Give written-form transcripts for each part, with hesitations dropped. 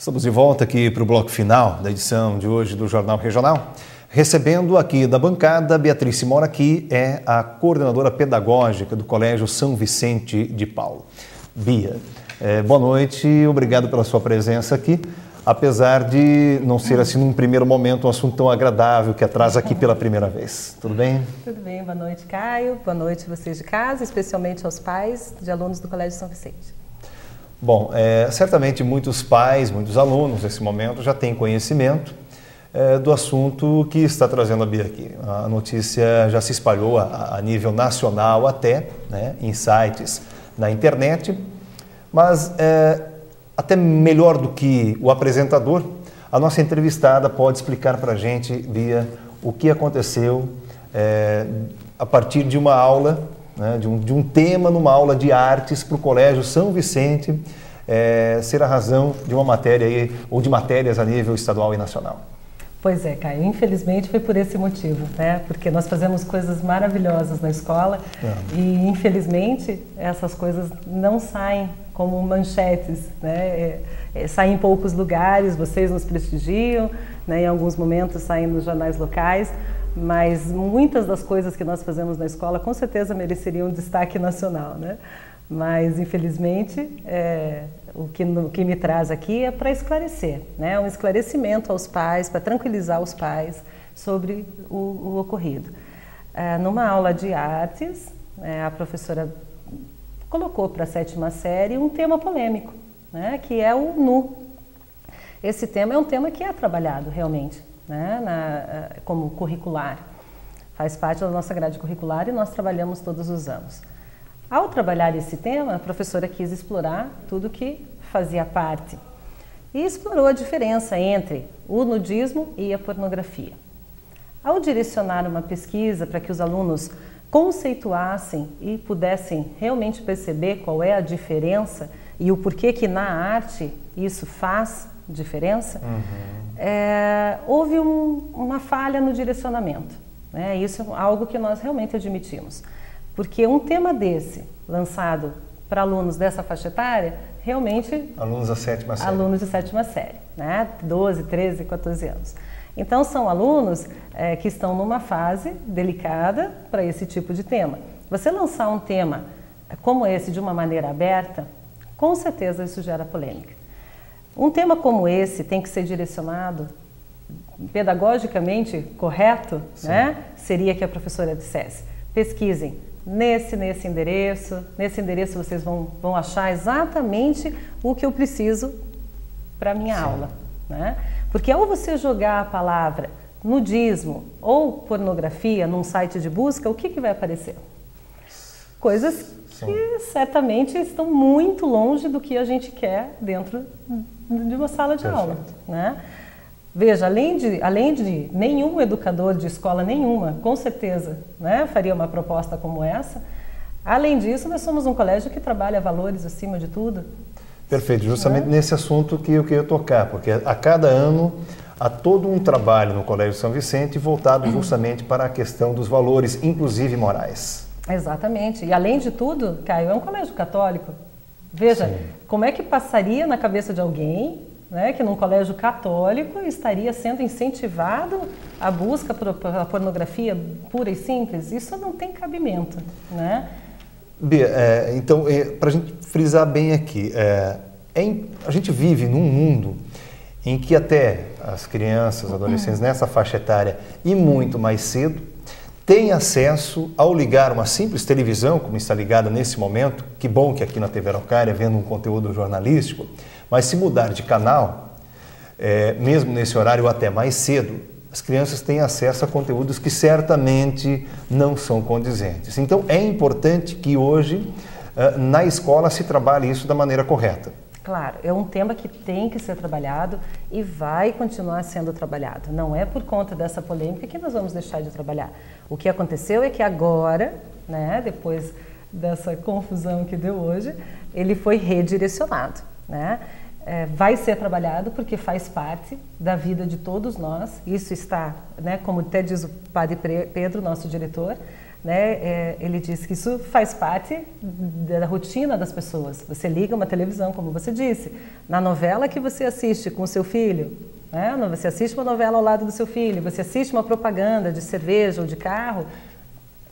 Estamos de volta aqui para o bloco final da edição de hoje do Jornal Regional. Recebendo aqui da bancada, Beatriz Mora, que é a coordenadora pedagógica do Colégio São Vicente de Paulo. Bia, boa noite, obrigado pela sua presença aqui, apesar de não ser assim num primeiro momento um assunto tão agradável que atrasa aqui pela primeira vez. Tudo bem? Tudo bem, boa noite, Caio, boa noite vocês de casa, especialmente aos pais de alunos do Colégio São Vicente. Bom, certamente muitos pais, muitos alunos nesse momento já têm conhecimento do assunto que está trazendo a Bia aqui. A notícia já se espalhou a nível nacional até, né, em sites na internet, mas até melhor do que o apresentador, a nossa entrevistada pode explicar para a gente, Bia, o que aconteceu a partir de uma aula, né, de um tema numa aula de artes para o Colégio São Vicente, ser a razão de uma matéria aí, ou de matérias a nível estadual e nacional. Pois é, Caio, infelizmente foi por esse motivo, né? Porque nós fazemos coisas maravilhosas na escola e infelizmente essas coisas não saem como manchetes, né? Saem em poucos lugares, vocês nos prestigiam, né? Em alguns momentos saem nos jornais locais, mas muitas das coisas que nós fazemos na escola com certeza mereceriam um destaque nacional, né? Mas infelizmente o que me traz aqui é para esclarecer, né? Um esclarecimento aos pais, para tranquilizar os pais sobre o ocorrido. Numa aula de artes, a professora colocou para a 7ª série um tema polêmico, né? Que é o nu. Esse tema é um tema que é trabalhado realmente, né? Como curricular. Faz parte da nossa grade curricular e nós trabalhamos todos os anos. Ao trabalhar esse tema, a professora quis explorar tudo que fazia parte e explorou a diferença entre o nudismo e a pornografia. Ao direcionar uma pesquisa para que os alunos conceituassem e pudessem realmente perceber qual é a diferença e o porquê que na arte isso faz diferença, houve uma falha no direcionamento, né? Isso é algo que nós realmente admitimos. Porque um tema desse, lançado para alunos dessa faixa etária, realmente... Alunos da 7ª série. Alunos de 7ª série, né? 12, 13, 14 anos. Então, são alunos que estão numa fase delicada para esse tipo de tema. Você lançar um tema como esse de uma maneira aberta, com certeza isso gera polêmica. Um tema como esse tem que ser direcionado pedagogicamente correto, né? Seria que a professora dissesse, pesquisem, nesse endereço vocês vão achar exatamente o que eu preciso para a minha aula, né? Porque ao você jogar a palavra nudismo ou pornografia num site de busca, o que vai aparecer? Coisas que certamente estão muito longe do que a gente quer dentro de uma sala de aula, né? Veja, além de nenhum educador de escola nenhuma, com certeza, né, faria uma proposta como essa, além disso, nós somos um colégio que trabalha valores acima de tudo. Perfeito, justamente nesse assunto que eu queria tocar, porque a cada ano há todo um trabalho no Colégio São Vicente voltado justamente para a questão dos valores, inclusive morais. Exatamente, e além de tudo, Caio, é um colégio católico. Veja, como é que passaria na cabeça de alguém, né, que num colégio católico estaria sendo incentivado a busca pela pornografia pura e simples? Isso não tem cabimento, né? Bia, então, para a gente frisar bem aqui, a gente vive num mundo em que até as crianças, adolescentes nessa faixa etária e muito mais cedo, têm acesso ao ligar uma simples televisão, como está ligada nesse momento, que bom que aqui na TV Araucária, vendo um conteúdo jornalístico, mas se mudar de canal, mesmo nesse horário ou até mais cedo, as crianças têm acesso a conteúdos que certamente não são condizentes. Então é importante que hoje na escola se trabalhe isso da maneira correta. Claro, é um tema que tem que ser trabalhado e vai continuar sendo trabalhado. Não é por conta dessa polêmica que nós vamos deixar de trabalhar. O que aconteceu é que agora, né, depois dessa confusão que deu hoje, ele foi redirecionado, né? Vai ser trabalhado porque faz parte da vida de todos nós. Isso está, né, como até diz o padre Pedro, nosso diretor, né, ele disse que isso faz parte da rotina das pessoas. Você liga uma televisão, como você disse, na novela que você assiste com o seu filho, né, você assiste uma novela ao lado do seu filho, você assiste uma propaganda de cerveja ou de carro,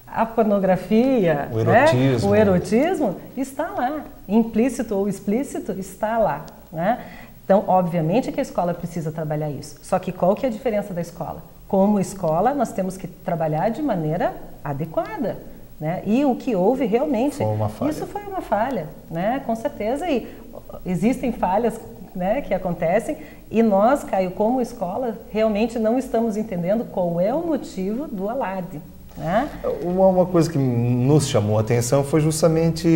a pornografia, o o erotismo está lá, implícito ou explícito está lá, né? Então, obviamente que a escola precisa trabalhar isso. Só que qual que é a diferença da escola? Como escola, nós temos que trabalhar de maneira adequada, né? E o que houve realmente, isso foi uma falha, né? Com certeza. E existem falhas, né, que acontecem e nós, Caio, como escola, realmente não estamos entendendo qual é o motivo do alarde. Né? Uma coisa que nos chamou a atenção foi justamente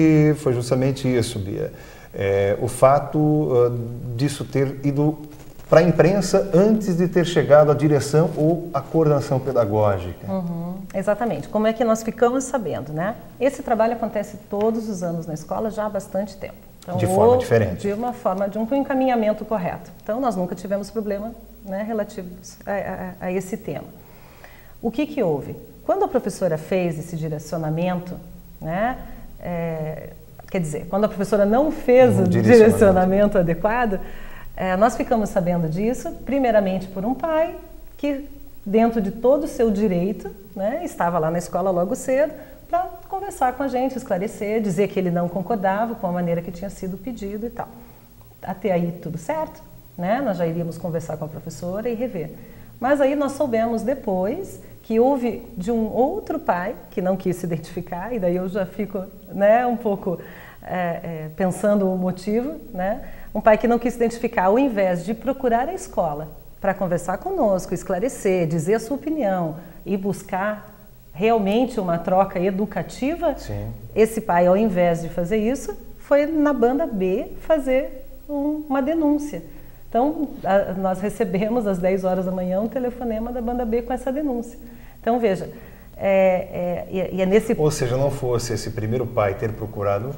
isso, Bia. O fato disso ter ido para a imprensa antes de ter chegado à direção ou à coordenação pedagógica. Exatamente. Como é que nós ficamos sabendo, né? Esse trabalho acontece todos os anos na escola já há bastante tempo. Então, de forma diferente. De uma forma, de um encaminhamento correto. Então, nós nunca tivemos problema, né, relativo a esse tema. O que houve? Quando a professora fez esse direcionamento, né, quer dizer, quando a professora não fez o direcionamento adequado, nós ficamos sabendo disso, primeiramente por um pai que, dentro de todo o seu direito, né, estava lá na escola logo cedo para conversar com a gente, esclarecer, dizer que ele não concordava com a maneira que tinha sido pedido e tal. Até aí tudo certo, né? Nós já iríamos conversar com a professora e rever. Mas aí nós soubemos depois que houve de um outro pai que não quis se identificar, e daí eu já fico, né, um pouco pensando o motivo, né? Um pai que não quis se identificar, ao invés de procurar a escola para conversar conosco, esclarecer, dizer a sua opinião e buscar realmente uma troca educativa, sim, esse pai, ao invés de fazer isso, foi na banda B fazer uma denúncia. Então, nós recebemos às 10 horas da manhã um telefonema da banda B com essa denúncia. Então, veja, e é nesse... Ou seja, não fosse esse primeiro pai ter procurado,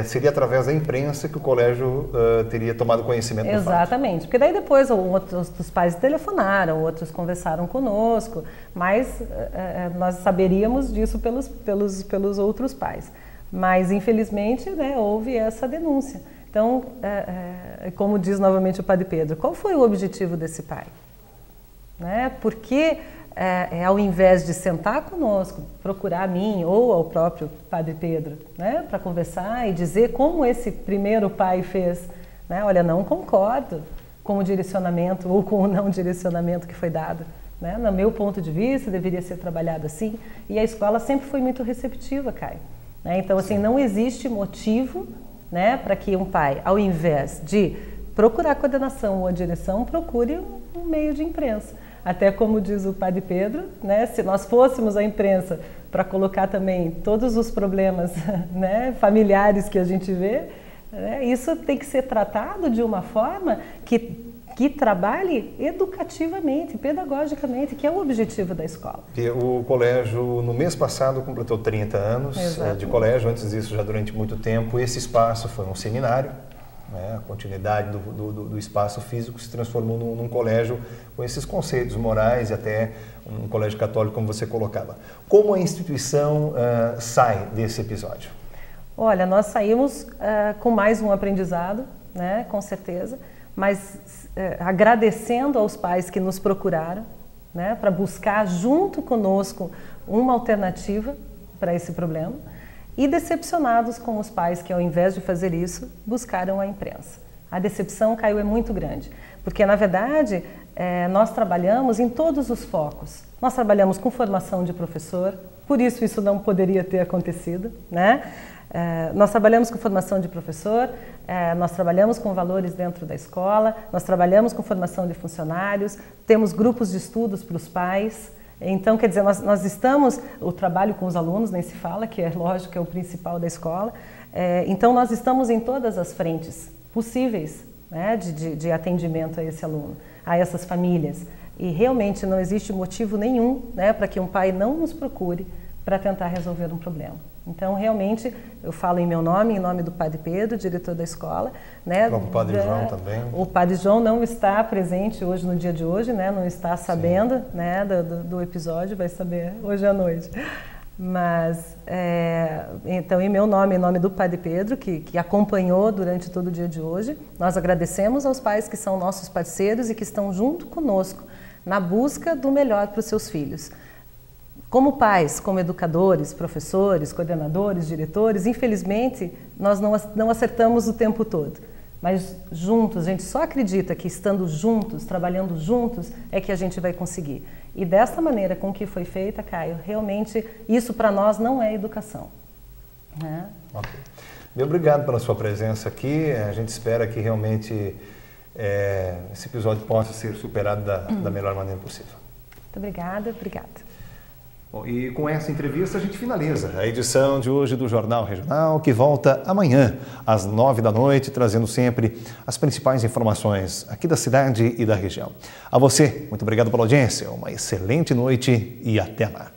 seria através da imprensa que o colégio teria tomado conhecimento do fato. Exatamente, porque daí depois outros pais telefonaram, outros conversaram conosco, mas nós saberíamos disso pelos outros pais. Mas, infelizmente, né, houve essa denúncia. Então, como diz novamente o Padre Pedro, qual foi o objetivo desse pai? Né? Porque, ao invés de sentar conosco, procurar a mim ou ao próprio Padre Pedro, né, para conversar e dizer como esse primeiro pai fez, né? Olha, não concordo com o direcionamento ou com o não direcionamento que foi dado. Né? No meu ponto de vista, deveria ser trabalhado assim. E a escola sempre foi muito receptiva, Caio. Né? Então, assim, não existe motivo, né, para que um pai, ao invés de procurar a coordenação ou a direção, procure um meio de imprensa. Até como diz o Padre Pedro, né, se nós fôssemos a imprensa para colocar também todos os problemas, né, familiares que a gente vê, né, isso tem que ser tratado de uma forma que trabalhe educativamente, pedagogicamente, que é o objetivo da escola. O colégio, no mês passado, completou 30 anos de colégio. Antes disso, já durante muito tempo, esse espaço foi um seminário, né? A continuidade do espaço físico se transformou num colégio com esses conceitos morais e até um colégio católico, como você colocava. Como a instituição sai desse episódio? Olha, nós saímos com mais um aprendizado, né? Com certeza, mas agradecendo aos pais que nos procuraram, né, para buscar junto conosco uma alternativa para esse problema, e decepcionados com os pais que, ao invés de fazer isso, buscaram a imprensa. A decepção, Caio, é muito grande, porque, na verdade, nós trabalhamos em todos os focos. Nós trabalhamos com formação de professor, por isso não poderia ter acontecido, né? Nós trabalhamos com formação de professor, nós trabalhamos com valores dentro da escola, nós trabalhamos com formação de funcionários, temos grupos de estudos para os pais. Então, quer dizer, nós estamos, o trabalho com os alunos, nem se fala, que é lógico que é o principal da escola. Então, nós estamos em todas as frentes possíveis, né, de atendimento a esse aluno, a essas famílias. E realmente não existe motivo nenhum, né, para que um pai não nos procure para tentar resolver um problema. Então, realmente, eu falo em meu nome, em nome do Padre Pedro, diretor da escola. Né, o Padre João também. O Padre João não está presente hoje, no dia de hoje, né, não está sabendo, né, do episódio, vai saber hoje à noite. Mas, então, em meu nome, em nome do Padre Pedro, que acompanhou durante todo o dia de hoje, nós agradecemos aos pais que são nossos parceiros e que estão junto conosco na busca do melhor para os seus filhos. Como pais, como educadores, professores, coordenadores, diretores, infelizmente, nós não acertamos o tempo todo. Mas juntos, a gente só acredita que estando juntos, trabalhando juntos, é que a gente vai conseguir. E dessa maneira com que foi feita, Caio, realmente isso para nós não é educação. Né? Ok. Bem, obrigado pela sua presença aqui. A gente espera que realmente esse episódio possa ser superado da melhor maneira possível. Muito obrigada, obrigada. Bom, e com essa entrevista a gente finaliza a edição de hoje do Jornal Regional, que volta amanhã, às 9 da noite, trazendo sempre as principais informações aqui da cidade e da região. A você, muito obrigado pela audiência, uma excelente noite e até lá.